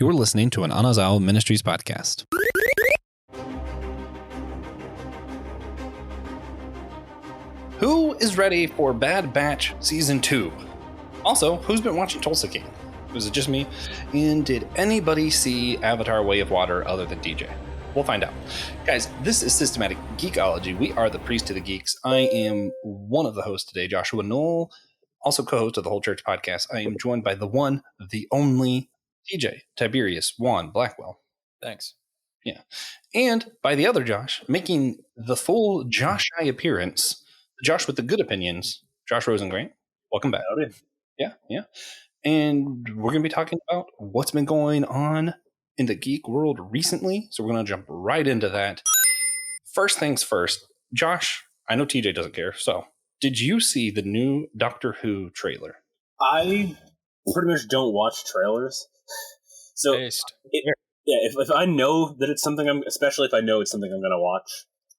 You're listening to an Anazao Ministries podcast. Who is ready for Bad Batch Season 2? Also, who's been watching Tulsa King? Was it just me? And did anybody see Avatar Way of Water other than DJ? We'll find out. Guys, this is Systematic Geekology. We are the Priest to the Geeks. I am one of the hosts today, Joshua Knoll, also co-host of the Whole Church podcast. I am joined by the one, the only DJ, Tiberius Juan Blackwell. Thanks. Yeah. And by the other Josh, making the full Josh-I appearance, Josh with the good opinions, Josh Rosengrant. Welcome back. Howdy. Yeah. And we're going to be talking about what's been going on in the geek world recently. So we're going to jump right into that. First things first, Josh, I know TJ doesn't care. So did you see the new Doctor Who trailer? I pretty much don't watch trailers. So if I know that it's something especially if I know it's something I'm going to watch,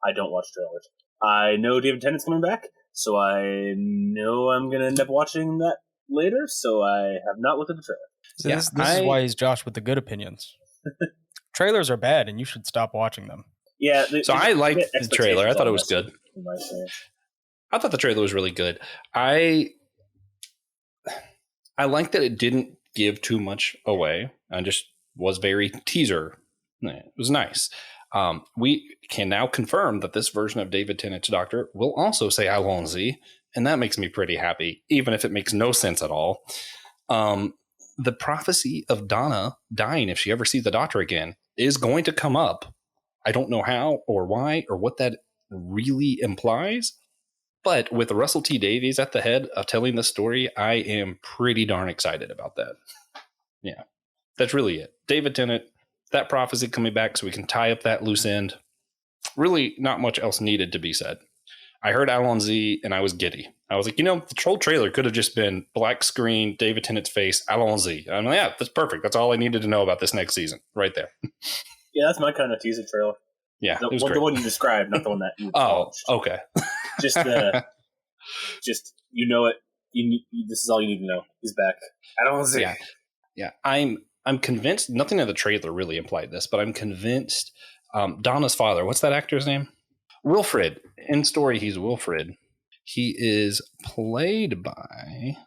I don't watch trailers. I know David Tennant's coming back, so I know I'm going to end up watching that later, so I have not looked at the trailer. So this is why he's Josh with the good opinions. Trailers are bad, and you should stop watching them. Yeah. I liked the trailer. I thought it was good. I thought the trailer was really good. I like that it didn't give too much away and just was very teaser. It was nice. We can now confirm that this version of David Tennant's Doctor will also say Allons-y, and that makes me pretty happy, even if it makes no sense at all. The prophecy of Donna dying if she ever sees the Doctor again is going to come up. I don't know how or why or what that really implies, but with Russell T Davies at the head of telling the story, I am pretty darn excited about that. Yeah, that's really it. David Tennant, that prophecy coming back so we can tie up that loose end. Really not much else needed to be said. I heard Allons-y and I was giddy. I was like, the whole trailer could have just been black screen, David Tennant's face, Allons-y. I'm like, yeah, that's perfect. That's all I needed to know about this next season right there. Yeah, that's my kind of teaser trailer. Yeah, the one you described, not the one that you watched. Okay. Just you know it. This is all you need to know. He's back. Allons-y. Yeah. I'm convinced. Nothing in the trailer really implied this, but I'm convinced. Donna's father. What's that actor's name? Wilfred. In story, he's Wilfred. He is played by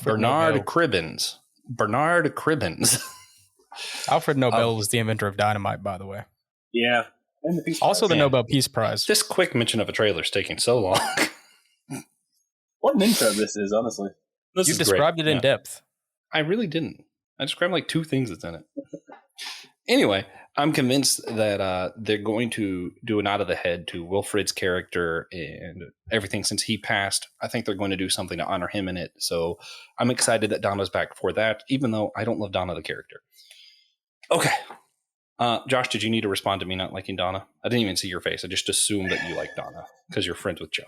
Bernard Cribbins. Bernard Cribbins. Alfred Nobel was the inventor of dynamite, by the way. Yeah. And the Peace Prize. Also the Nobel Peace Prize. This quick mention of a trailer is taking so long. What an intro this is, honestly. You described it in depth. I really didn't. I described like two things that's in it. Anyway, I'm convinced that they're going to do a nod of the head to Wilfred's character and everything since he passed. I think they're going to do something to honor him in it. So I'm excited that Donna's back for that, even though I don't love Donna the character. Okay. Josh, did you need to respond to me not liking Donna? I didn't even see your face. I just assumed that you like Donna because you're friends with Joe.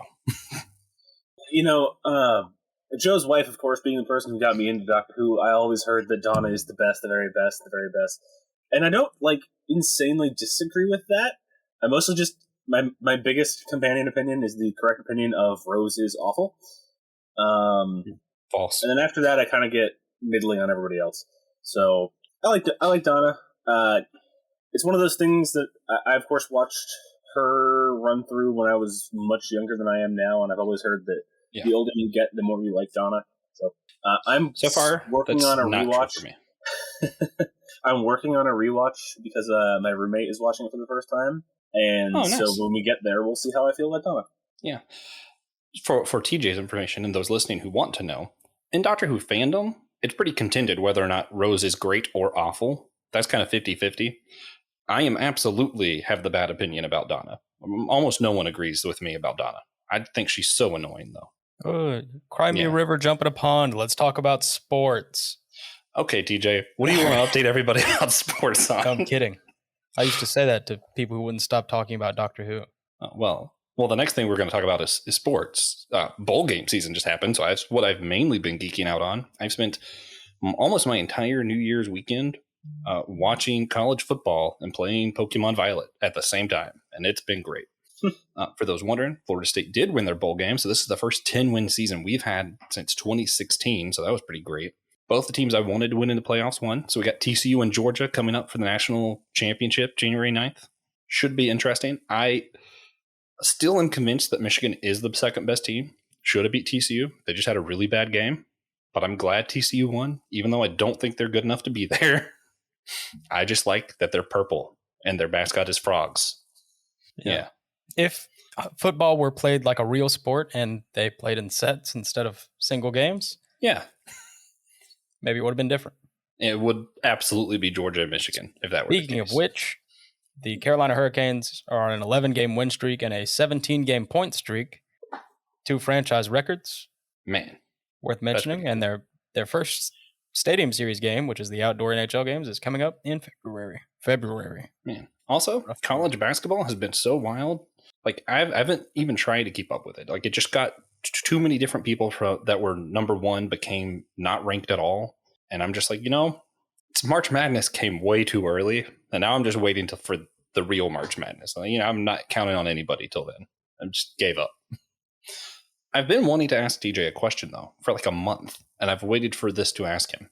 Joe's wife, of course, being the person who got me into Doctor Who, I always heard that Donna is the best, the very best, the very best. And I don't, insanely disagree with that. I mostly just, my biggest companion opinion is the correct opinion of Rose is awful. False. And then after that, I kind of get middling on everybody else. So, I like Donna. It's one of those things that I, of course, watched her run through when I was much younger than I am now, and I've always heard that the older you get, the more you like Donna. So I'm working on a rewatch. For me. I'm working on a rewatch because my roommate is watching it for the first time, and so when we get there, we'll see how I feel about Donna. Yeah. For TJ's information and those listening who want to know, in Doctor Who fandom, it's pretty contended whether or not Rose is great or awful. That's kind of 50-50. I am absolutely have the bad opinion about Donna. Almost no one agrees with me about Donna. I think she's so annoying, though. Good. Cry me a river, jump in a pond. Let's talk about sports. Okay, TJ, what do you want to update everybody about sports on? I'm kidding. I used to say that to people who wouldn't stop talking about Doctor Who. Well, the next thing we're going to talk about is sports. Bowl game season just happened, so that's what I've mainly been geeking out on. I've spent almost my entire New Year's weekend watching college football and playing Pokemon Violet at the same time, and it's been great. For those wondering, Florida State did win their bowl game, so this is the first 10-win season we've had since 2016, so that was pretty great. Both the teams I wanted to win in the playoffs won. So we got TCU and Georgia coming up for the national championship January 9th. Should be interesting. I still am convinced that Michigan is the second best team. Should have beat TCU. They just had a really bad game. But I'm glad TCU won, even though I don't think they're good enough to be there. I just like that they're purple and their mascot is frogs. Yeah. If football were played like a real sport and they played in sets instead of single games, yeah, maybe it would have been different. It would absolutely be Georgia and Michigan if that were the case. Speaking of which, the Carolina Hurricanes are on an 11-game win streak and a 17-game point streak. 2 franchise records. Man. Worth mentioning. And their first Stadium Series game, which is the outdoor NHL games, is coming up in February. Man. Also, college basketball has been so wild. Like, I haven't even tried to keep up with it. Like, it just got too many different people that were number one became not ranked at all. And I'm just like, March Madness came way too early. And now I'm just waiting for the real March Madness. I'm not counting on anybody till then. I just gave up. I've been wanting to ask DJ a question, though, for like a month. And I've waited for this to ask him.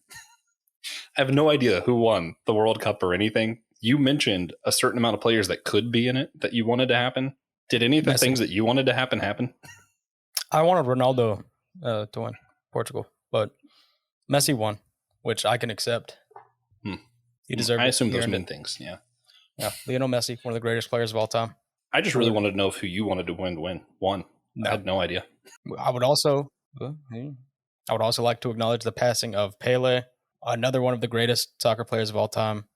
I have no idea who won the World Cup or anything. You mentioned a certain amount of players that could be in it that you wanted to happen. Did any of the things that you wanted to happen? I wanted Ronaldo to win Portugal, but Messi won, which I can accept. He deserved it. I assume those mean things, yeah. Yeah, Lionel Messi, one of the greatest players of all time. I just really wanted to know who you wanted to won. No. I had no idea. I would also like to acknowledge the passing of Pele, another one of the greatest soccer players of all time.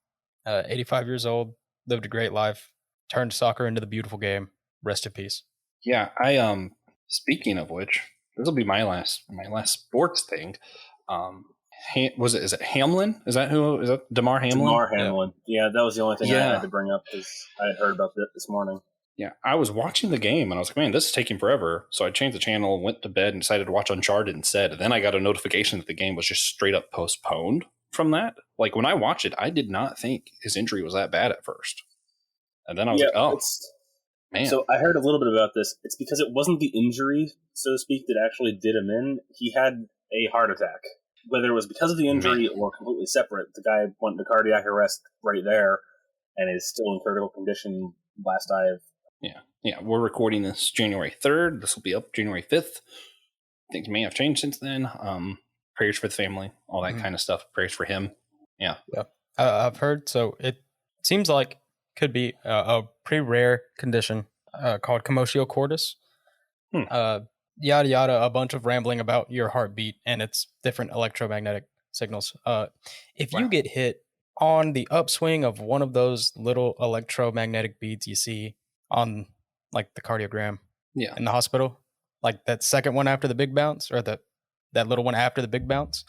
85 years old, lived a great life, turned soccer into the beautiful game. Rest in peace. Yeah, I speaking of which, this will be my last sports thing. Is it Hamlin? Is that Damar Hamlin? Damar Hamlin. Yeah, that was the only thing I had to bring up because I had heard about it this morning. Yeah, I was watching the game and I was like, man, this is taking forever. So I changed the channel, went to bed, and decided to watch Uncharted instead. And then I got a notification that the game was just straight up postponed from that. Like, when I watched it, I did not think his injury was that bad at first. And then I was like, oh, man. So I heard a little bit about this. It's because it wasn't the injury, so to speak, that actually did him in. He had a heart attack. Whether it was because of the injury or completely separate, the guy went into cardiac arrest right there and is still in critical condition last I've... Yeah, we're recording this January 3rd. This will be up January 5th. Things may have changed since then. Prayers for the family, all that kind of stuff. Prayers for him. Yeah. I've heard. So it seems like could be a pretty rare condition called commotio cordis. Yada yada, a bunch of rambling about your heartbeat and its different electromagnetic signals. If you get hit on the upswing of one of those little electromagnetic beads you see on like the cardiogram in the hospital, like that second one after the big bounce or that little one after the big bounce,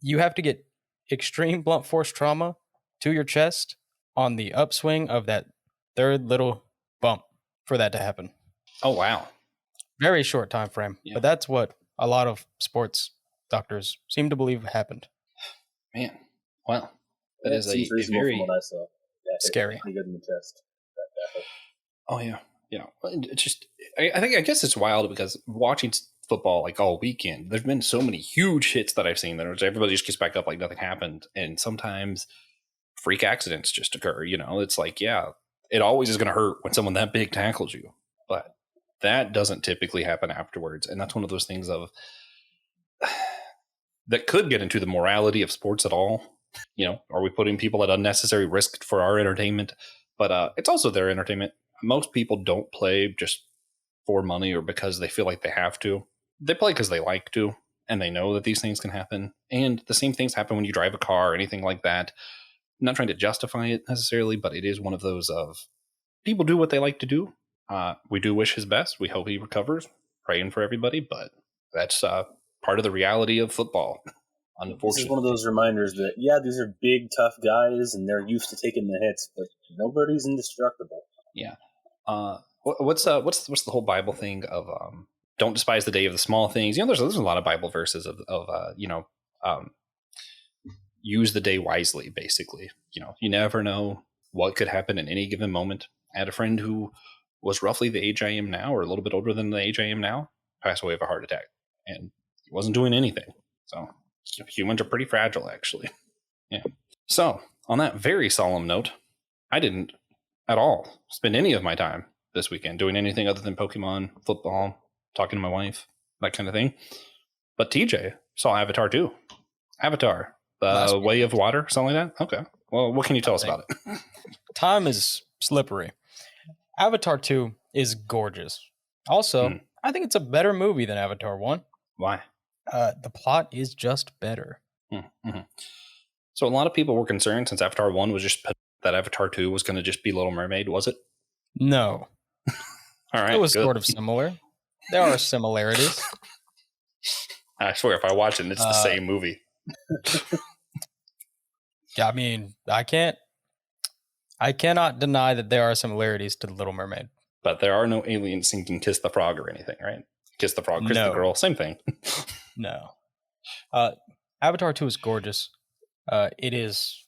you have to get extreme blunt force trauma to your chest on the upswing of that third little bump for that to happen. Oh, wow. Very short time frame, but that's what a lot of sports doctors seem to believe happened. Man, wow. That is a very from what I saw. Scary. Pretty good in the chest. Oh, yeah. It's just, I guess it's wild because watching football like all weekend, there's been so many huge hits that I've seen that everybody just gets back up like nothing happened. And sometimes freak accidents just occur. It's like, it always is going to hurt when someone that big tackles you, but that doesn't typically happen afterwards. And that's one of those things that could get into the morality of sports at all. Are we putting people at unnecessary risk for our entertainment? But it's also their entertainment. Most people don't play just for money or because they feel like they have to. They play because they like to, and they know that these things can happen. And the same things happen when you drive a car or anything like that. I'm not trying to justify it necessarily, but it is one of those of people do what they like to do. We do wish his best. We hope he recovers. Praying for everybody, but that's part of the reality of football. Unfortunately, this is one of those reminders that these are big, tough guys, and they're used to taking the hits, but nobody's indestructible. Yeah. What's the whole Bible thing of don't despise the day of the small things? There's a lot of Bible verses of use the day wisely. Basically, you never know what could happen in any given moment. I had a friend who was roughly the age I am now, or a little bit older than the age I am now, pass away of a heart attack, and he wasn't doing anything. So Humans are pretty fragile, actually. Yeah. So, on that very solemn note, I didn't at all spend any of my time this weekend doing anything other than Pokemon, football, talking to my wife, that kind of thing. But TJ saw Avatar 2. Avatar, the Way of Water, something like that? Okay. Well, what can you tell us about it? Time is slippery. Avatar 2 is gorgeous. Also, I think it's a better movie than Avatar 1. Why? The plot is just better. Mm-hmm. So a lot of people were concerned since Avatar 1 was just that Avatar 2 was going to just be Little Mermaid, was it? No. All right. It was sort of similar. There are similarities. I swear, if I watch it, it's the same movie. Yeah, I mean, I cannot deny that there are similarities to The Little Mermaid. But there are no aliens singing Kiss the Frog or anything, right? Kiss the Frog, Kiss the Girl, same thing. No. Avatar 2 is gorgeous. It is,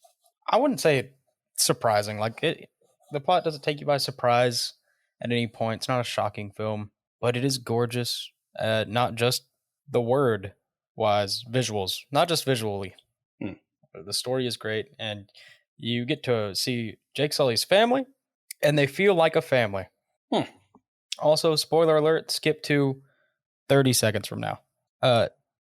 I wouldn't say surprising. Like, the plot doesn't take you by surprise at any point. It's not a shocking film, but it is gorgeous. Not just the word-wise, visuals. Not just visually. The story is great, and you get to see Jake Sully's family, and they feel like a family. Also, spoiler alert, skip to 30 seconds from now.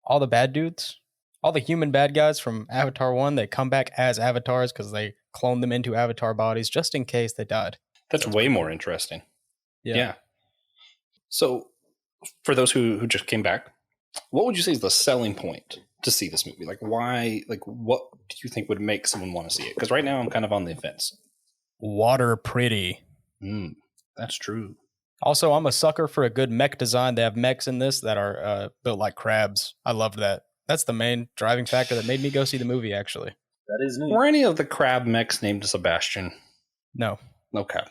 All the bad dudes, all the human bad guys from Avatar 1, they come back as avatars because they clone them into avatar bodies just in case they died. That's way more interesting. Yeah. So, for those who just came back, what would you say is the selling point to see this movie? Like, why? Like, what do you think would make someone want to see it? Because right now I'm kind of on the fence. Water pretty. That's true. Also, I'm a sucker for a good mech design. They have mechs in this that are built like crabs. I loved that. That's the main driving factor that made me go see the movie, actually. That is neat. Were any of the crab mechs named Sebastian? No. Okay.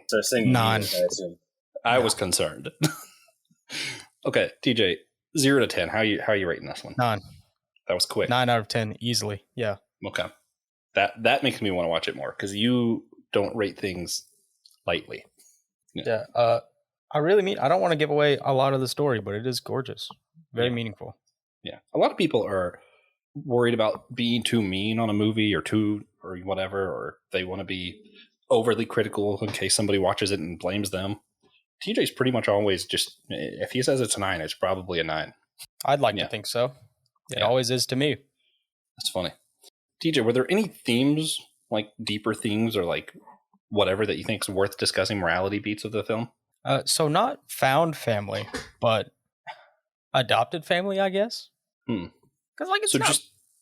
So saying none. I was concerned. Okay, TJ, 0 to 10. How are you rating this one? 9. That was quick. 9 out of 10, easily. Yeah. Okay. That makes me want to watch it more because you don't rate things lightly. Yeah. I really mean, I don't want to give away a lot of the story, but it is gorgeous. Very meaningful. Yeah. A lot of people are worried about being too mean on a movie or whatever, or they want to be overly critical in case somebody watches it and blames them. TJ's pretty much always just, if he says it's a 9, it's probably a 9. I'd like to think so. It always is to me. That's funny. TJ, were there any themes, like deeper themes or like whatever that you think is worth discussing, morality beats of the film? So not found family, but adopted family, I guess. Because like it's not,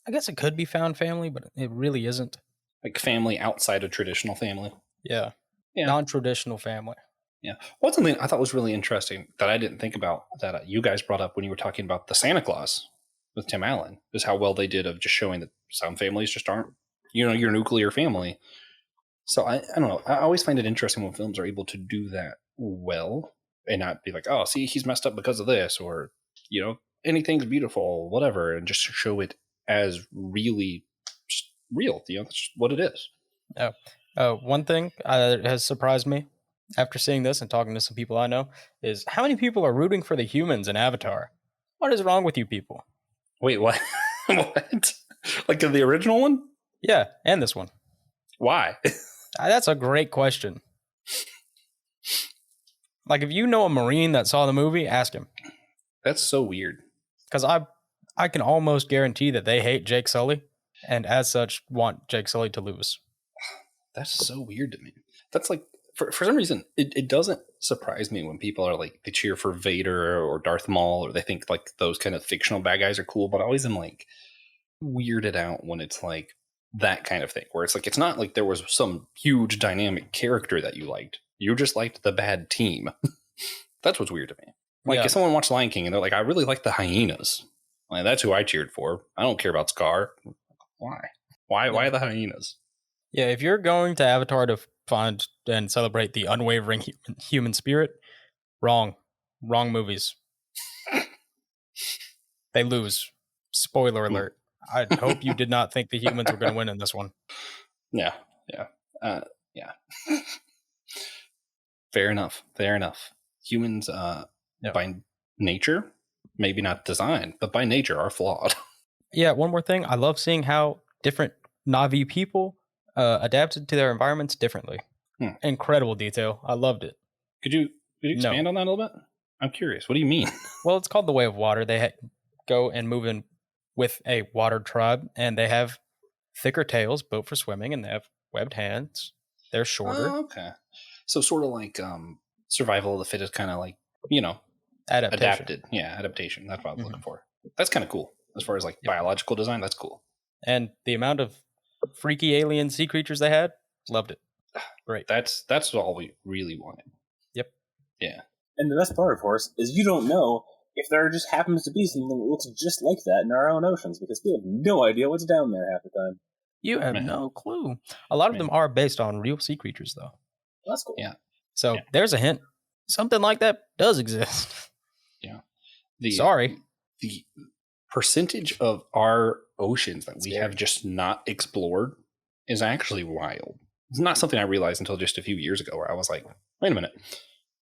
I guess it could be found family, but it really isn't. Like family outside of traditional family. Yeah. Non-traditional family. Yeah. What's something I thought was really interesting that I didn't think about that you guys brought up when you were talking about the Santa Claus with Tim Allen is how well they did of just showing that some families just aren't, your nuclear family. So I don't know. I always find it interesting when films are able to do that well and not be like, oh, see, he's messed up because of this, or, anything's beautiful, whatever, and just show it as really real. That's just what it is. One thing that has surprised me after seeing this and talking to some people I know is how many people are rooting for the humans in Avatar. What is wrong with you people? Wait, what? What? Like in the original one? Yeah, and this one. Why? That's a great question. Like, if you know a Marine that saw the movie, ask him. That's so weird. Because I can almost guarantee that they hate Jake Sully, and as such, want Jake Sully to lose. That's so weird to me. That's like, for some reason, it doesn't surprise me when people are like, they cheer for Vader or Darth Maul, or they think like those kind of fictional bad guys are cool, but I always am like weirded out when it's like that kind of thing, where it's like, it's not like there was some huge dynamic character that you liked. You just liked the bad team. That's what's weird to me. Like if someone watched Lion King and they're like, I really like the hyenas. Like, that's who I cheered for. I don't care about Scar. Why? Why the hyenas? Yeah, if you're going to Avatar to find and celebrate the unwavering human spirit, wrong movies. They lose. Spoiler alert. I hope you did not think the humans were going to win in this one. Yeah. Fair enough. Humans, by nature, maybe not design, but by nature are flawed. Yeah, one more thing. I love seeing how different Na'vi people adapted to their environments differently. Incredible detail. I loved it. Could you expand on that a little bit? I'm curious. What do you mean? Well, it's called the Way of Water. They go and move in with a water tribe, and they have thicker tails built for swimming, and they have webbed hands. They're shorter. Oh, okay. So sort of like survival of the fittest, kind of like, Adaptation. adapted. Yeah, adaptation. That's what I was looking for. That's kind of cool. As far as like biological design, that's cool. And the amount of freaky alien sea creatures they had, loved it. Great. That's all we really wanted. Yep. Yeah. And the best part, of course, is you don't know if there just happens to be something that looks just like that in our own oceans, because we have no idea what's down there half the time. You have no clue. A lot of them are based on real sea creatures, though. That's cool. Yeah. So there's a hint. Something like that does exist. Yeah. The percentage of our oceans that we have just not explored is actually wild. It's not something I realized until just a few years ago, where I was like, wait a minute.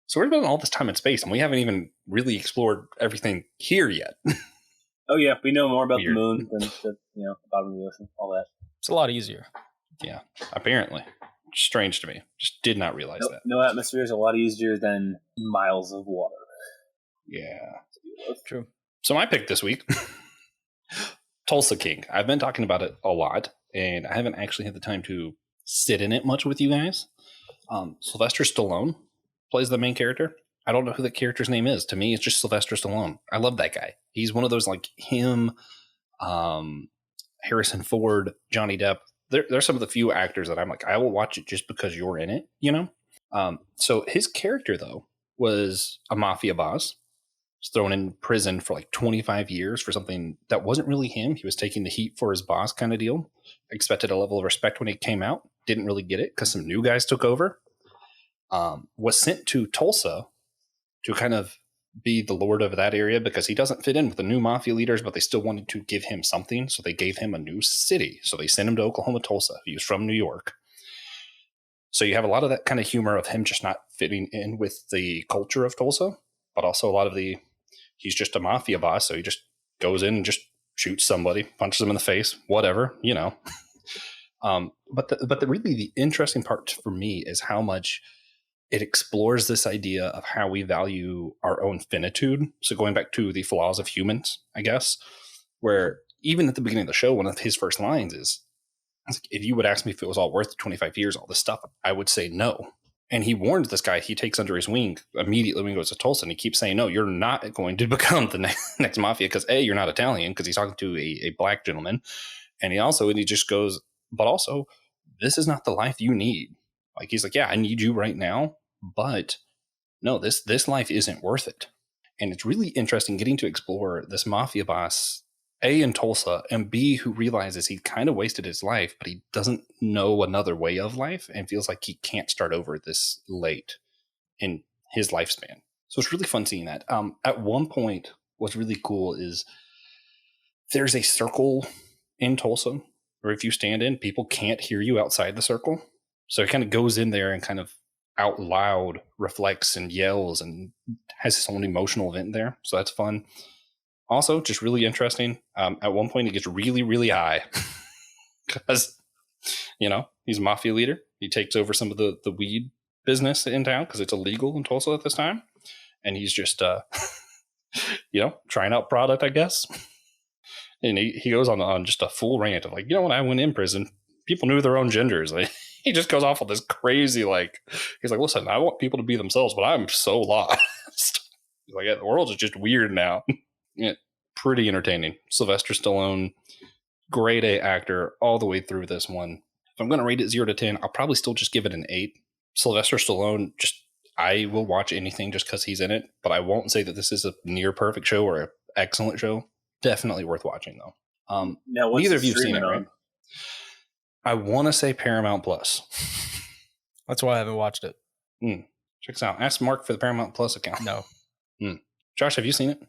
So we're spending all this time in space, and we haven't even really explored everything here yet. Oh yeah, we know more about the moon than the bottom of the ocean, all that. It's a lot easier. Yeah, apparently. Strange to me. Just did not realize that. No atmosphere is a lot easier than miles of water. Yeah. True. So my pick this week, Tulsa King. I've been talking about it a lot, and I haven't actually had the time to sit in it much with you guys. Sylvester Stallone plays the main character. I don't know who the character's name is. To me, it's just Sylvester Stallone. I love that guy. He's one of those like him, Harrison Ford, Johnny Depp. There's some of the few actors that I'm like, I will watch it just because you're in it, So his character, though, was a mafia boss. Was thrown in prison for like 25 years for something that wasn't really him. He was taking the heat for his boss kind of deal. Expected a level of respect when he came out. Didn't really get it because some new guys took over. Was sent to Tulsa to kind of be the lord of that area because he doesn't fit in with the new mafia leaders, but they still wanted to give him something. So they gave him a new city. So they sent him to Oklahoma, Tulsa. He was from New York. So you have a lot of that kind of humor of him just not fitting in with the culture of Tulsa, but also a lot of he's just a mafia boss. So he just goes in and just shoots somebody, punches them in the face, whatever, But really the interesting part for me is how much it explores this idea of how we value our own finitude. So going back to the flaws of humans, I guess, where even at the beginning of the show, one of his first lines is, if you would ask me if it was all worth the 25 years, all this stuff, I would say no. And he warns this guy he takes under his wing immediately when he goes to Tulsa, and he keeps saying, no, you're not going to become the next mafia because A, you're not Italian, because he's talking to a black gentleman. And he just goes, but also, this is not the life you need. Like, he's like, yeah, I need you right now, but no, this life isn't worth it. And it's really interesting getting to explore this mafia boss, A, in Tulsa, and B, who realizes he kind of wasted his life, but he doesn't know another way of life and feels like he can't start over this late in his lifespan. So it's really fun seeing that. At one point, what's really cool is there's a circle in Tulsa where if you stand in, people can't hear you outside the circle. So he kind of goes in there and kind of out loud reflects and yells and has his own emotional event there. So that's fun. Also, just really interesting. At one point, he gets really, really high because, he's a mafia leader. He takes over some of the weed business in town because it's illegal in Tulsa at this time. And he's just, trying out product, I guess. And he goes on just a full rant of like, when I went in prison, people knew their own genders. Like, he just goes off on this crazy, he's like, listen, I want people to be themselves, but I'm so lost. He's like, the world is just weird now. Yeah, pretty entertaining. Sylvester Stallone, grade A actor all the way through this one. If I'm going to rate it 0 to 10, I'll probably still just give it an 8. Sylvester Stallone, I will watch anything just because he's in it, but I won't say that this is a near perfect show or an excellent show. Definitely worth watching, though. Now, neither of you have seen it, right? I want to say Paramount Plus. That's why I haven't watched it. Check this out. Ask Mark for the Paramount Plus account. No. Josh, have you seen it?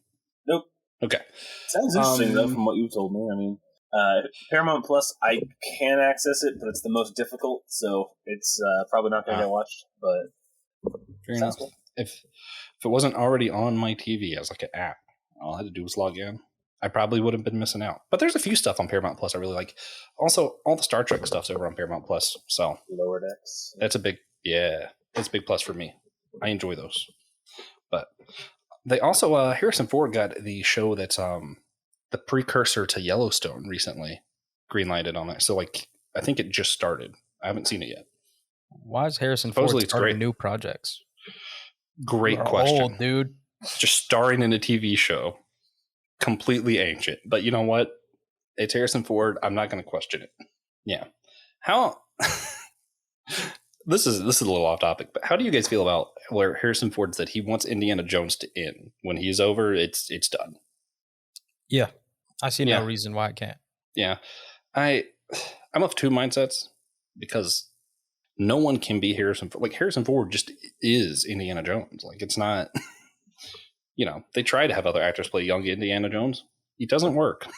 Nope. Okay. Sounds interesting, though, from what you told me. I mean, Paramount Plus, I can access it, but it's the most difficult, so it's probably not going to get watched, but fair enough. Cool. If it wasn't already on my TV as like an app, All I had to do was log in. I probably would have been missing out. But there's a few stuff on Paramount Plus I really like. Also, all the Star Trek stuff's over on Paramount Plus. So Lower Decks. that's it's a big plus for me. I enjoy those. But they also, Harrison Ford got the show that's the precursor to Yellowstone recently greenlighted on that. So, like, I think it just started. I haven't seen it yet. Why is Harrison Supposedly Ford it's starting great. new projects? Great You're question. old, dude. Just starring in a TV show. Completely ancient. But you know what? It's Harrison Ford. I'm not going to question it. Yeah. How... This is a little off topic, but how do you guys feel about where Harrison Ford said he wants Indiana Jones to end? When he's over, it's done. Yeah. I see no reason why it can't. Yeah. I'm of two mindsets because no one can be Harrison Ford. Like, Harrison Ford just is Indiana Jones. Like, it's not, they try to have other actors play young Indiana Jones. It doesn't work.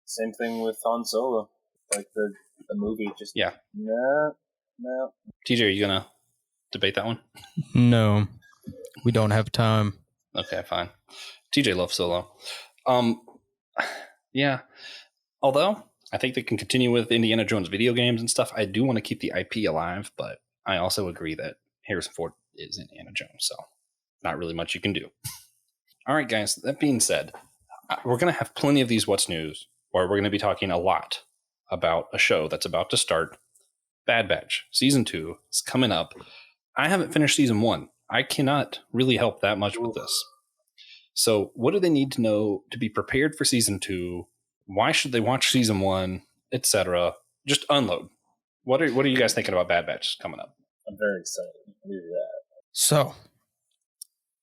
Same thing with Han Solo. Like the movie just... Yeah. No. TJ, are you going to debate that one? No. We don't have time. Okay, fine. TJ loves Solo. Yeah. Although I think they can continue with Indiana Jones video games and stuff. I do want to keep the IP alive, but I also agree that Harrison Ford is Indiana Jones, so not really much you can do. All right, guys, that being said, we're going to have plenty of these What's News, where we're going to be talking a lot about a show that's about to start. Bad Batch Season 2 is coming up. I haven't finished Season 1. I cannot really help that much with this. So what do they need to know to be prepared for Season 2? Why should they watch Season 1, etc.? Just unload. What are you guys thinking about Bad Batch coming up? I'm very excited to do that. So,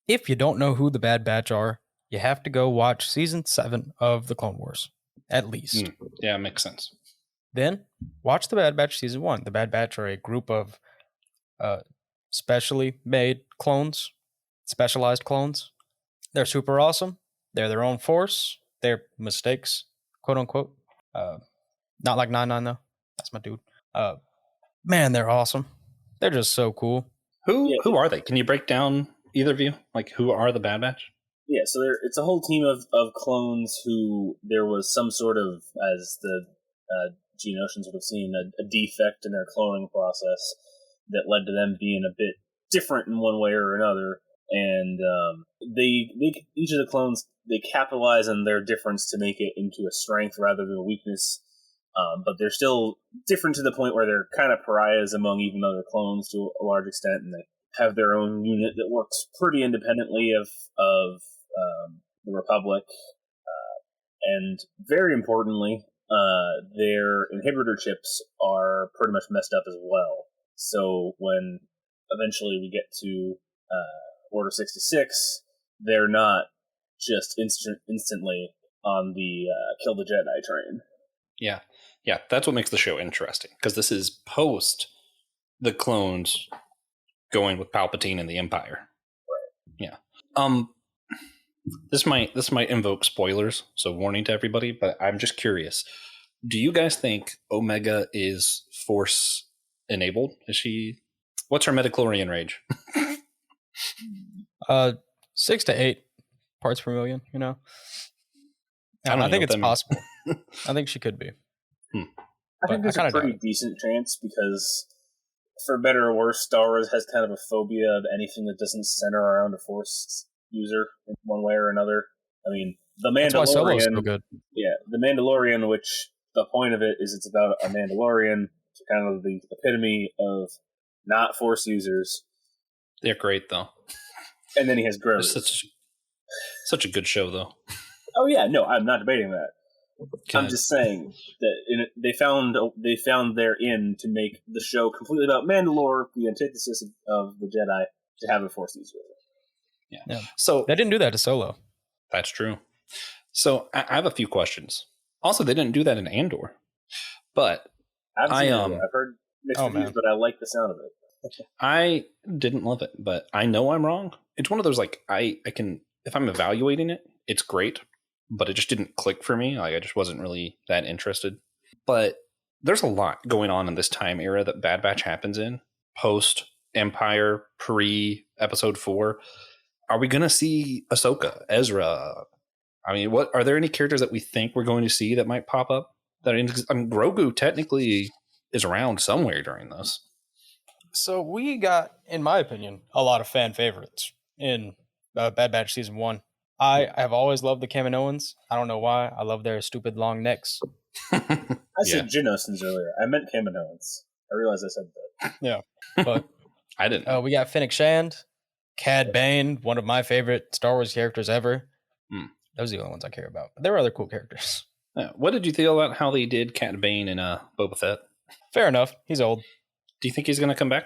if you don't know who the Bad Batch are, you have to go watch Season 7 of The Clone Wars, at least. Yeah, makes sense. Then, watch The Bad Batch Season 1. The Bad Batch are a group of specially made clones, specialized clones. They're super awesome. They're their own force. They're mistakes, quote unquote. Not like 9-9 though. That's my dude. Man, they're awesome. They're just so cool. Who are they? Can you break down either of you? Like, who are the Bad Batch? Yeah, so it's a whole team of clones who there was some sort of, as the Geonosians would have seen, a defect in their cloning process that led to them being a bit different in one way or another. And they each of the clones, they capitalize on their difference to make it into a strength rather than a weakness. But they're still different to the point where they're kind of pariahs among even other clones to a large extent, and they have their own unit that works pretty independently of the Republic. And very importantly, their inhibitor chips are pretty much messed up as well. So when eventually we get to Order 66, they're not just instantly on the kill the Jedi train. Yeah, that's what makes the show interesting, because this is post the clones going with Palpatine and the Empire. Right. Yeah. This might invoke spoilers, so warning to everybody, but I'm just curious. Do you guys think Omega is Force enabled? What's her midichlorian range? 6 to 8 parts per million, I think it's possible. I think she could be. I think there's a pretty decent chance, because for better or worse, Star Wars has kind of a phobia of anything that doesn't center around a Force user in one way or another. I mean, The Mandalorian. That's why Solo's so good. Yeah, The Mandalorian, which the point of it is it's about a Mandalorian, kind of the epitome of not Force users. They're great, though. And then he has Grogu. Such a good show, though. Oh yeah, no, I'm not debating that. I'm just saying that they found their in to make the show completely about Mandalore, the antithesis of the Jedi, to have a Force user. Yeah. So they didn't do that to Solo. That's true. So I have a few questions. Also, they didn't do that in Andor, but I've heard mixed reviews, but I like the sound of it. I didn't love it, but I know I'm wrong. It's one of those, like, I can, if I'm evaluating it, it's great, but it just didn't click for me. Like, I just wasn't really that interested. But there's a lot going on in this time era that Bad Batch happens in. Post Empire, pre Episode 4. Are we going to see Ahsoka, Ezra, I mean, what are there any characters that we think we're going to see that might pop up? I mean, Grogu technically is around somewhere during this. So we got, in my opinion, a lot of fan favorites in Bad Batch Season 1. I have always loved the Kaminoans. I don't know why. I love their stupid long necks. I said Geonosians earlier. I meant Kaminoans. I realized I said that. Yeah. But I didn't. we got Fennec Shand, Cad Bane, one of my favorite Star Wars characters ever. Those are the only ones I care about. But there were other cool characters. What did you feel about how they did Cad Bane in Boba Fett? Fair enough. He's old. Do you think he's going to come back?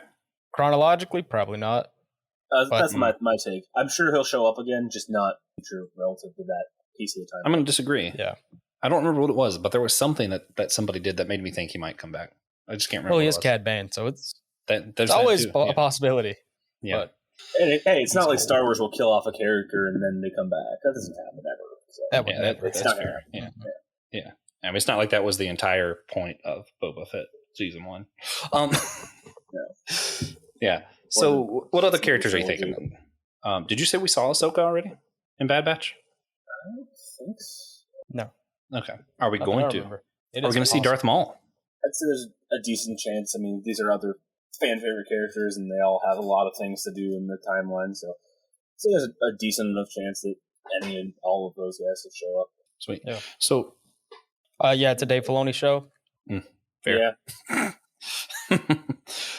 Chronologically, probably not. That's my take. I'm sure he'll show up again, just not future relative to that piece of the time. I'm going to disagree. Yeah. I don't remember what it was, but there was something that somebody did that made me think he might come back. I just can't remember. Well, he is Cad Bane, so it's there's always a possibility. Yeah. But it's not like Star Wars will kill off a character and then they come back. That doesn't happen ever. So. That would never. It's that's not fair. Yeah. I mean, it's not like that was the entire point of Boba Fett Season 1. Yeah. So, what other characters are you thinking of? Did you say we saw Ahsoka already in Bad Batch? I don't think so. No. Okay. Are we going to? Are we going to see awesome. Darth Maul? I'd say there's a decent chance. I mean, these are other fan favorite characters, and they all have a lot of things to do in the timeline. So there's a decent enough chance that any and all of those guys will show up. Sweet. Yeah. So, it's a Dave Filoni show. Fair. Yeah.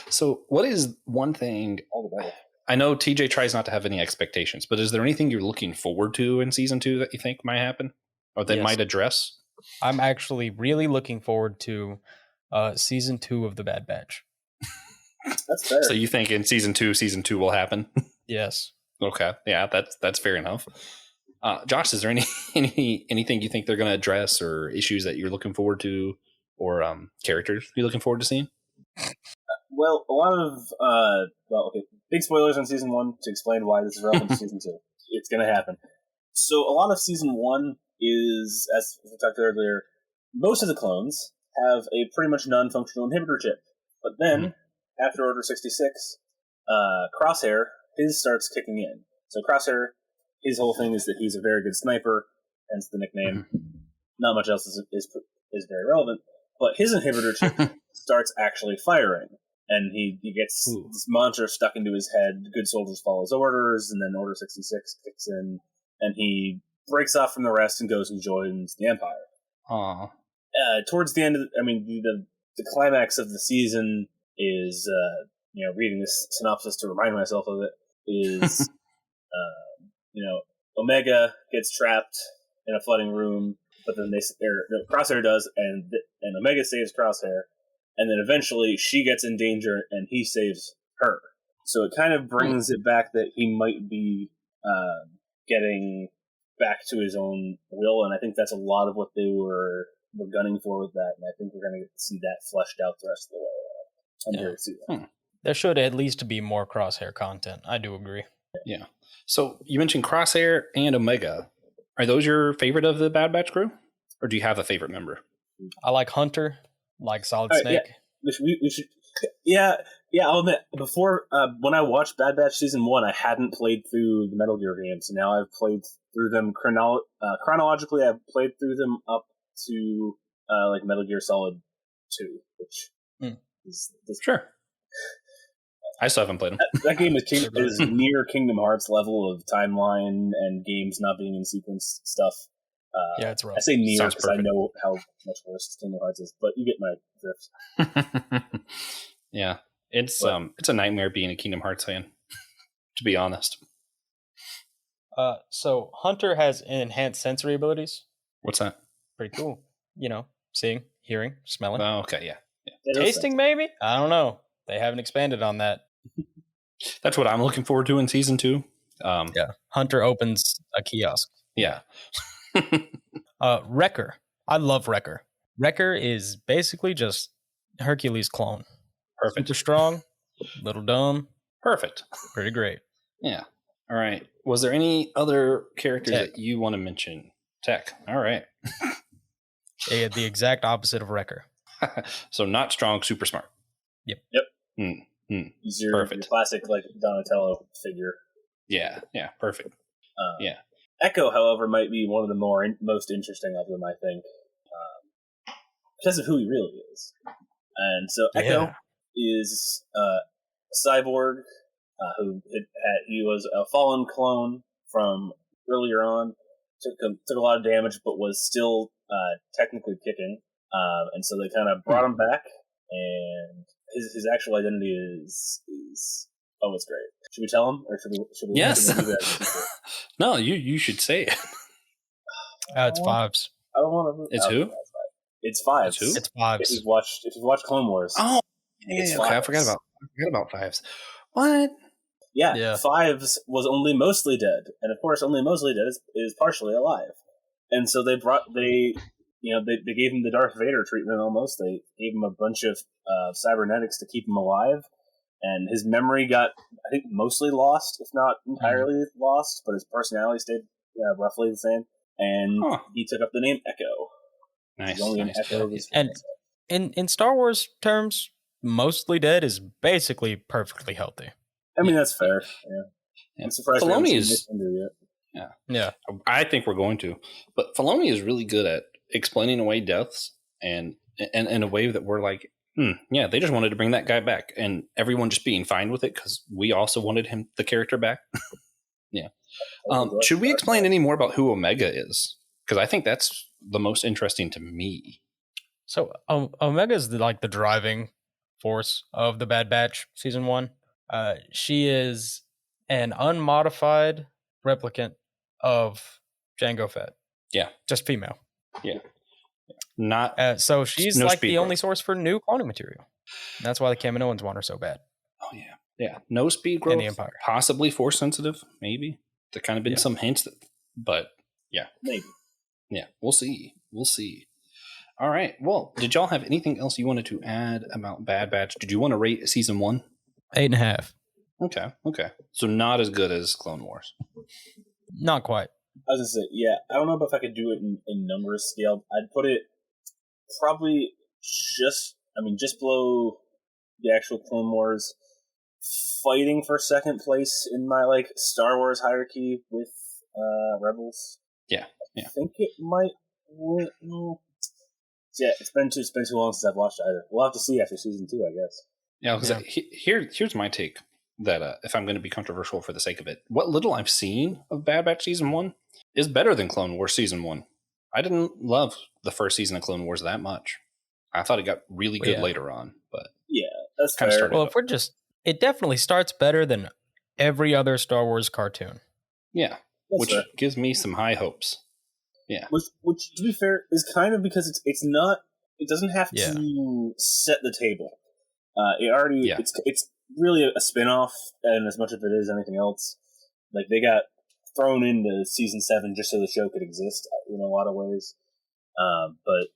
So, what is one thing? All the better. I know TJ tries not to have any expectations, but is there anything you're looking forward to in Season 2 that you think might happen or they might address? I'm actually really looking forward to Season 2 of The Bad Batch. That's fair. So you think in Season 2 will happen? Yes. Okay. Yeah, that's fair enough. Josh, is there anything you think they're going to address or issues that you're looking forward to or characters you're looking forward to seeing? Well, a lot of big spoilers on Season 1 to explain why this is relevant to Season 2. It's going to happen. So a lot of Season 1 is, as we talked earlier, most of the clones have a pretty much non-functional inhibitor chip. But then, after Order 66, Crosshair, his starts kicking in. So Crosshair, his whole thing is that he's a very good sniper, hence the nickname. Not much else is very relevant. But his inhibitor chip starts actually firing. And he gets this mantra stuck into his head, good soldiers follows orders, and then Order 66 kicks in, and he breaks off from the rest and goes and joins the Empire. Aww. Towards the end of the climax of the season is, reading this synopsis to remind myself of it, is, Omega gets trapped in a flooding room, but then Crosshair does, and Omega saves Crosshair. And then eventually she gets in danger and he saves her. So it kind of brings it back that he might be getting back to his own will. And I think that's a lot of what they were gunning for with that. And I think we're going to see that fleshed out the rest of the way. I'm here to see that. There should at least be more Crosshair content. I do agree. Yeah. So you mentioned Crosshair and Omega. Are those your favorite of the Bad Batch crew? Or do you have a favorite member? I like Hunter. Like Solid Snake. Yeah. We should. Yeah. I'll admit, before when I watched Bad Batch Season 1, I hadn't played through the Metal Gear games. So now I've played through them chronologically. I've played through them up to Metal Gear Solid 2, which is sure. I still haven't played them. That game is near Kingdom Hearts level of timeline and games not being in sequence stuff. It's rough. I say near because I know how much worse Kingdom Hearts is, but you get my drift. Yeah, it's a nightmare being a Kingdom Hearts fan, to be honest. So Hunter has enhanced sensory abilities. What's that? Pretty cool. Seeing, hearing, smelling. Oh, okay, yeah. Tasting, maybe? I don't know. They haven't expanded on that. That's what I'm looking forward to in Season 2. Hunter opens a kiosk. Yeah. Wrecker. I love Wrecker. Wrecker is basically just Hercules' clone. Perfect. Super strong, little dumb. Perfect. Pretty great. Yeah. All right. Was there any other characters that you want to mention? Tech. All right. The exact opposite of Wrecker. So not strong, super smart. Yep. He's your Perfect. classic Donatello figure. Yeah. Perfect. Yeah. Echo, however, might be one of the most interesting of them, I think, because of who he really is. And so Echo is a cyborg he was a fallen clone from earlier on. Took a lot of damage, but was still technically kicking. And so they kind of brought him back, and his actual identity is it's great. Should we tell him, or should we Yes. should we do that? No, you should say it. It's Fives. I don't want to. It's who? It's Fives. It's who? It's Fives. If you've watched Clone Wars. Oh, yeah. Okay, I forgot about Fives. What? Yeah, Fives was only mostly dead, and of course, only mostly dead is partially alive. And so they gave him the Darth Vader treatment almost. They gave him a bunch of cybernetics to keep him alive, and his memory got, I think, mostly lost, if not entirely lost, but his personality stayed roughly the same. And he took up the name Echo. Nice. Echo and in Star Wars terms, mostly dead is basically perfectly healthy. I mean, that's fair. Yeah. I'm surprised Filoni we haven't is. seen it yet. Yeah. I think we're going to, but Filoni is really good at explaining away deaths and in a way that we're like, yeah, they just wanted to bring that guy back, and everyone just being fine with it because we also wanted the character back. Yeah. Should we explain any more about who Omega is? Because I think that's the most interesting to me. So Omega is the driving force of the Bad Batch season 1. She is an unmodified replicant of Jango Fett. Yeah. Just female. Yeah. Not so she's no like the growth. only source for new cloning material. And that's why the Kaminoans want her so bad. Oh yeah. Yeah. No speed growth. In the Empire. Possibly force sensitive, maybe. There kind of been some hints but yeah. Maybe. Yeah. We'll see. All right. Well, did y'all have anything else you wanted to add about Bad Batch? Did you want to rate season 1? 8.5. Okay. So not as good as Clone Wars. Not quite. I was gonna say, yeah, I don't know if I could do it in numbers scale. I'd put it probably just below the actual Clone Wars, fighting for second place in my Star Wars hierarchy with Rebels. Yeah. I think it might win. Yeah, it's been too long since I've watched either. We'll have to see after season 2, I guess. Yeah, because here's my take that if I'm going to be controversial for the sake of it, what little I've seen of Bad Batch season 1 is better than Clone Wars season 1. I didn't love the first season of Clone Wars that much. I thought it got really good later on, but yeah, that's kind fair. of well, it definitely starts better than every other Star Wars cartoon. Yeah, that's which fair. gives me some high hopes. Yeah, which to be fair is kind of because it doesn't have to set the table. It's really a spin-off, and as much of it is anything else, they got thrown into season 7 just so the show could exist in a lot of ways. But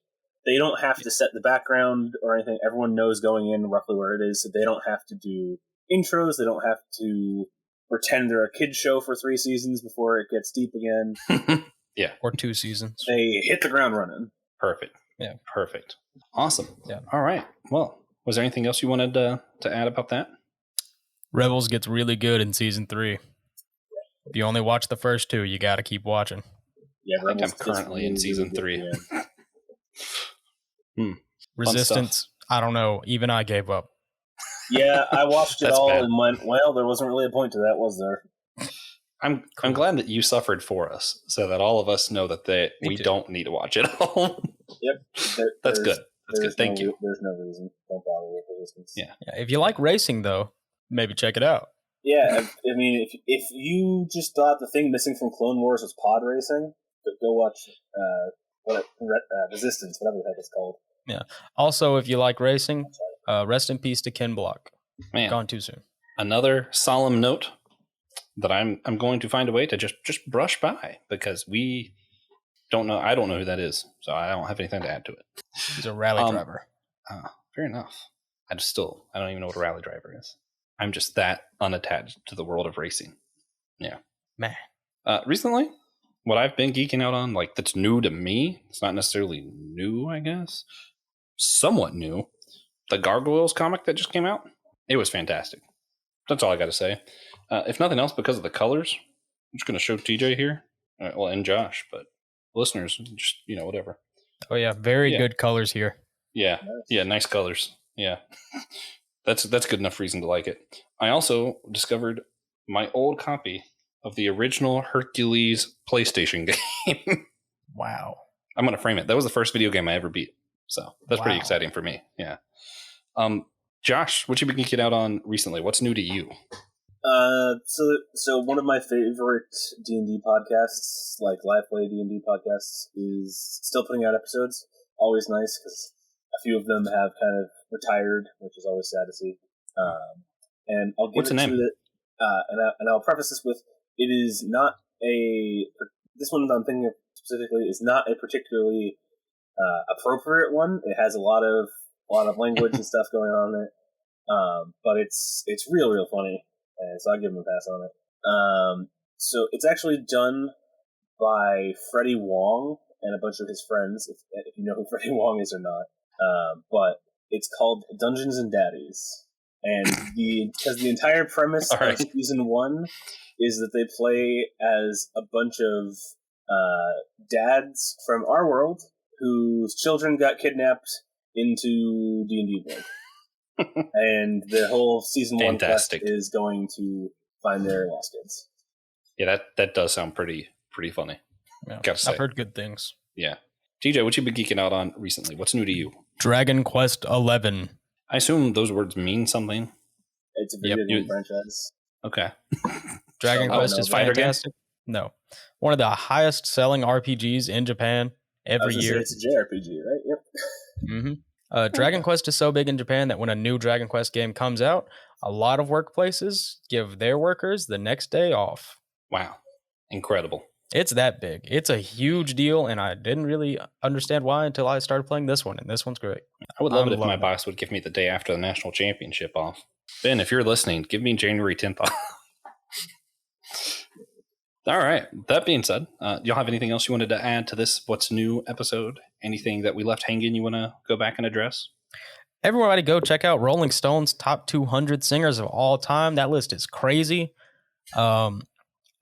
they don't have to set the background or anything. Everyone knows going in roughly where it is, so they don't have to do intros. They don't have to pretend they're a kid show for 3 seasons before it gets deep again. Yeah, or 2 seasons. They hit the ground running. Perfect. Yeah, perfect. Awesome. Yeah. All right. Well, was there anything else you wanted to add about that? Rebels gets really good in season 3. If you only watch the first 2, you got to keep watching. Yeah, I think I'm currently in season 3. Resistance, I don't know. Even I gave up. Yeah, I watched it all bad. and went, well, there wasn't really a point to that, was there? I'm glad that you suffered for us, so that all of us know that we don't need to watch it all. Yep, That's good. That's good. Thank you. There's no reason. Don't bother with Resistance. Yeah. If you like racing, though, maybe check it out. Yeah, I mean, if you just thought the thing missing from Clone Wars was pod racing, go watch Resistance, whatever the heck it's called. Yeah. Also, if you like racing, rest in peace to Ken Block. Man, Gone too soon. Another solemn note that I'm going to find a way to just brush by, because we don't know. I don't know who that is, so I don't have anything to add to it. He's a rally driver. Fair enough. I don't even know what a rally driver is. I'm just that unattached to the world of racing. Yeah. Man. Recently, what I've been geeking out on, that's new to me, it's not necessarily new, I guess. Somewhat new. The Gargoyles comic that just came out, it was fantastic. That's all I got to say. If nothing else, because of the colors, I'm just going to show TJ here. Well, and Josh, but listeners, just whatever. Oh yeah, very good colors here. Yeah, nice colors. Yeah, that's good enough reason to like it. I also discovered my old copy of the original Hercules PlayStation game. Wow. I'm gonna frame it. That was the first video game I ever beat, so that's pretty exciting for me. Yeah. Josh, what you been geeking out on recently? What's new to you? So one of my favorite D&D podcasts, like live play D&D podcasts, is still putting out episodes. Always nice because a few of them have kind of retired, which is always sad to see. And I'll give What's the name? And I'll preface this with, it is not this one I'm thinking of specifically is not a particularly appropriate one. It has a lot of language and stuff going on in it, but it's real funny. And so I'll give him a pass on it. So it's actually done by Freddie Wong and a bunch of his friends, if you know who Freddie Wong is or not. But it's called Dungeons and Daddies. And because the entire premise of season 1 is that they play as a bunch of dads from our world whose children got kidnapped into D&D world. And the whole season 1 quest is going to find their lost kids. Yeah, that does sound pretty funny. Yeah, gotta say. I've heard good things. Yeah. TJ, what you been geeking out on recently? What's new to you? Dragon Quest 11. I assume those words mean something. It's a video game franchise. Okay. Dragon Quest is fantastic. No. One of the highest selling RPGs in Japan every year. It's a JRPG, right? Yep. Mm-hmm. Dragon Quest is so big in Japan that when a new Dragon Quest game comes out, a lot of workplaces give their workers the next day off. Wow. Incredible. It's that big. It's a huge deal, and I didn't really understand why until I started playing this one, and this one's great. I would love it if my boss would give me the day after the national championship off. Ben, if you're listening, give me January 10th off. All right. That being said, y'all have anything else you wanted to add to this What's New episode? Anything that we left hanging you want to go back and address? Everybody go check out Rolling Stone's top 200 singers of all time. That list is crazy.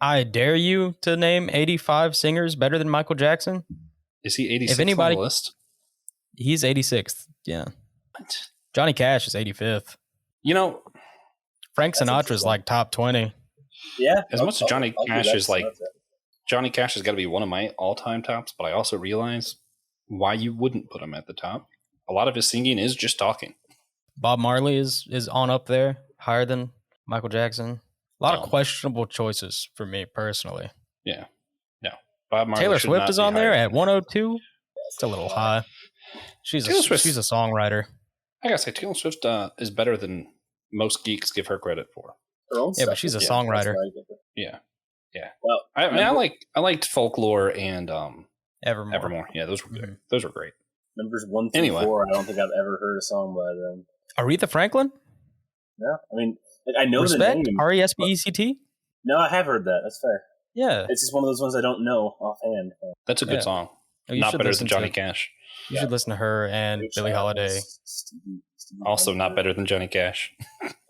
I dare you to name 85 singers better than Michael Jackson. Is he 86th on the list? He's 86th, yeah. What? Johnny Cash is 85th. Frank Sinatra's like top 20. Yeah. As much as Johnny Cash is like, Johnny Cash has got to be one of my all-time tops, but I also realize why you wouldn't put him at the top. A lot of his singing is just talking. Bob Marley is on up there, higher than Michael Jackson. A lot of questionable choices for me personally. Yeah. No. Bob Marley. Taylor Swift is on there at 102. It's a little high. She's a songwriter. I gotta say, Taylor Swift is better than most geeks give her credit for. Yeah, but she's a songwriter. Yeah. Yeah. Well, I liked Folklore and Evermore. Yeah, those were good. Mm-hmm. Those were great. Numbers 1 through 4. I don't think I've ever heard a song by them. Aretha Franklin? Yeah, I mean, I know Respect? the name. RESPECT? No, I have heard that. That's fair. Yeah. It's just one of those ones I don't know offhand. That's a good song. Not better than Johnny Cash. You should listen to her and Billie Holiday. Also not better than Johnny Cash.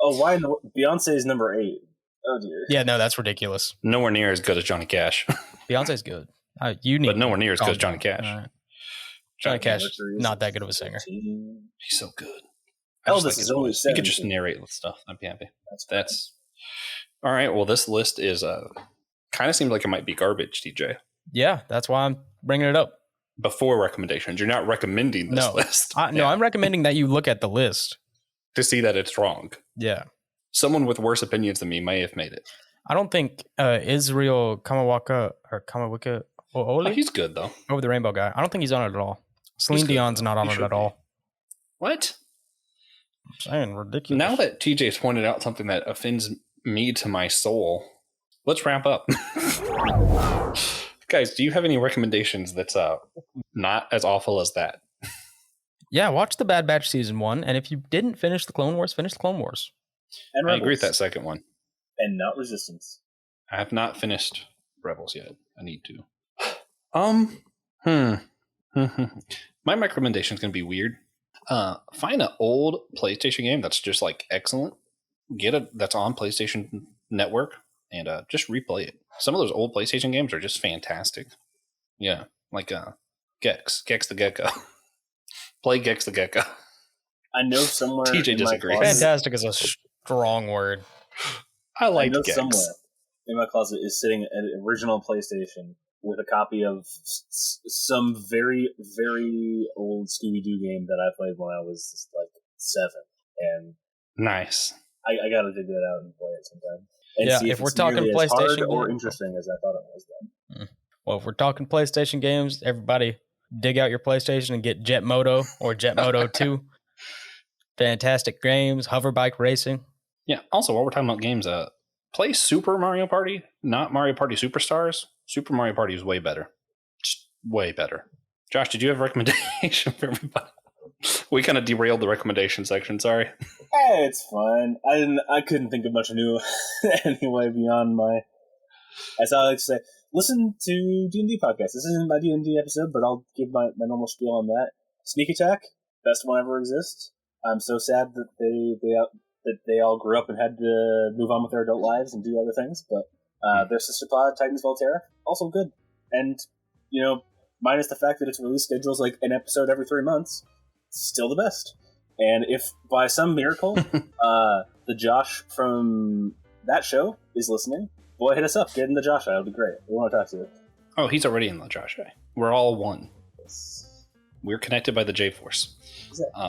Oh, why? Beyonce is number 8. Oh, dear. Yeah, no, that's ridiculous. Nowhere near as good as Johnny Cash. Beyonce's good. But nowhere near as good as Johnny Cash. Johnny Cash, not that good of a singer. He's so good. Elvis is only 7. He could just narrate stuff. I'd be happy. That's all right. Well, this list is kind of seems like it might be garbage, TJ. Yeah, that's why I'm bringing it up. Before recommendations, you're not recommending this list. No, I'm recommending that you look at the list to see that it's wrong. Yeah, someone with worse opinions than me may have made it. I don't think Israel Kamawaka Ole. He's good though. Over the Rainbow guy. I don't think he's on it at all. Celine Dion's not on it at all. What? I'm saying ridiculous. Now that TJ's pointed out something that offends me to my soul, let's wrap up. Guys, do you have any recommendations that's not as awful as that? Yeah, watch the Bad Batch season 1, and if you didn't finish the Clone Wars, finish the Clone Wars. And I agree with that second one. And not Resistance. I have not finished Rebels yet. I need to. My recommendation is going to be weird. Find an old PlayStation game that's just like excellent. That's on PlayStation Network. and just replay it. Some of those old PlayStation games are just fantastic. Yeah, like Gex the Gecko. Play Gex the Gecko. I know somewhere TJ disagrees. Fantastic is a strong word. I like know Gex. Somewhere in my closet is sitting an original PlayStation with a copy of some very, very old Scooby-Doo game that I played when I was like 7. And nice. I gotta dig that out and play it sometime. And Yeah, see if we're it's talking nearly as hard PlayStation or games. interesting as I thought it was then. Well, if we're talking PlayStation games, everybody dig out your PlayStation and get Jet Moto or Jet Moto 2. Fantastic games, hover bike racing. Yeah. Also, while we're talking about games, play Super Mario Party, not Mario Party Superstars. Super Mario Party is way better. Just way better. Josh, did you have a recommendation for everybody? We kind of derailed the recommendation section. Sorry. Hey, it's fine. I couldn't think of much new anyway beyond my. As I like to say, listen to D&D podcast. This isn't my D&D episode, but I'll give my normal spiel on that. Sneak Attack, best one ever exists. I'm so sad that they all grew up and had to move on with their adult lives and do other things. But their sister pod, Titans Volterra, also good. And minus the fact that its release schedule is like an episode every 3 months, still the best. And if by some miracle the Josh from that show is listening, boy, hit us up. Get in the Josh eye. It'll be great. We want to talk to you. Oh, he's already in the Josh eye. We're all one. Yes. We're connected by the J-Force.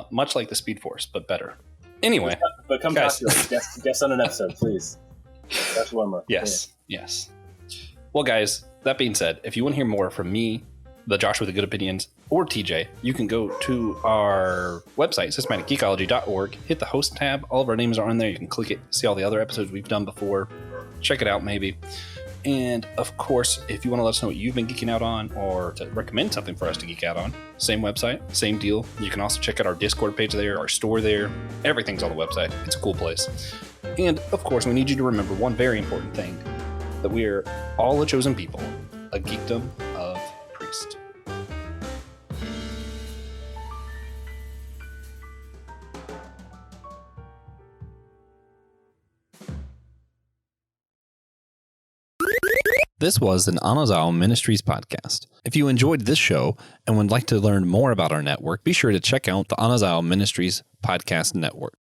Much like the Speed Force, but better. Anyway. But come guys. talk to us. Guest on an episode, please. Josh Warmer. Yes. Well, guys, that being said, if you want to hear more from me, the Josh with the Good Opinions, or TJ, you can go to our website, systematicgeekology.org, hit the host tab. All of our names are on there. You can click it, see all the other episodes we've done before. Check it out, maybe. And, of course, if you want to let us know what you've been geeking out on or to recommend something for us to geek out on, same website, same deal. You can also check out our Discord page there, our store there. Everything's on the website. It's a cool place. And, of course, we need you to remember one very important thing, that we are all a chosen people, a geekdom of priest. This was an Anazao Ministries podcast. If you enjoyed this show and would like to learn more about our network, be sure to check out the Anazao Ministries podcast network.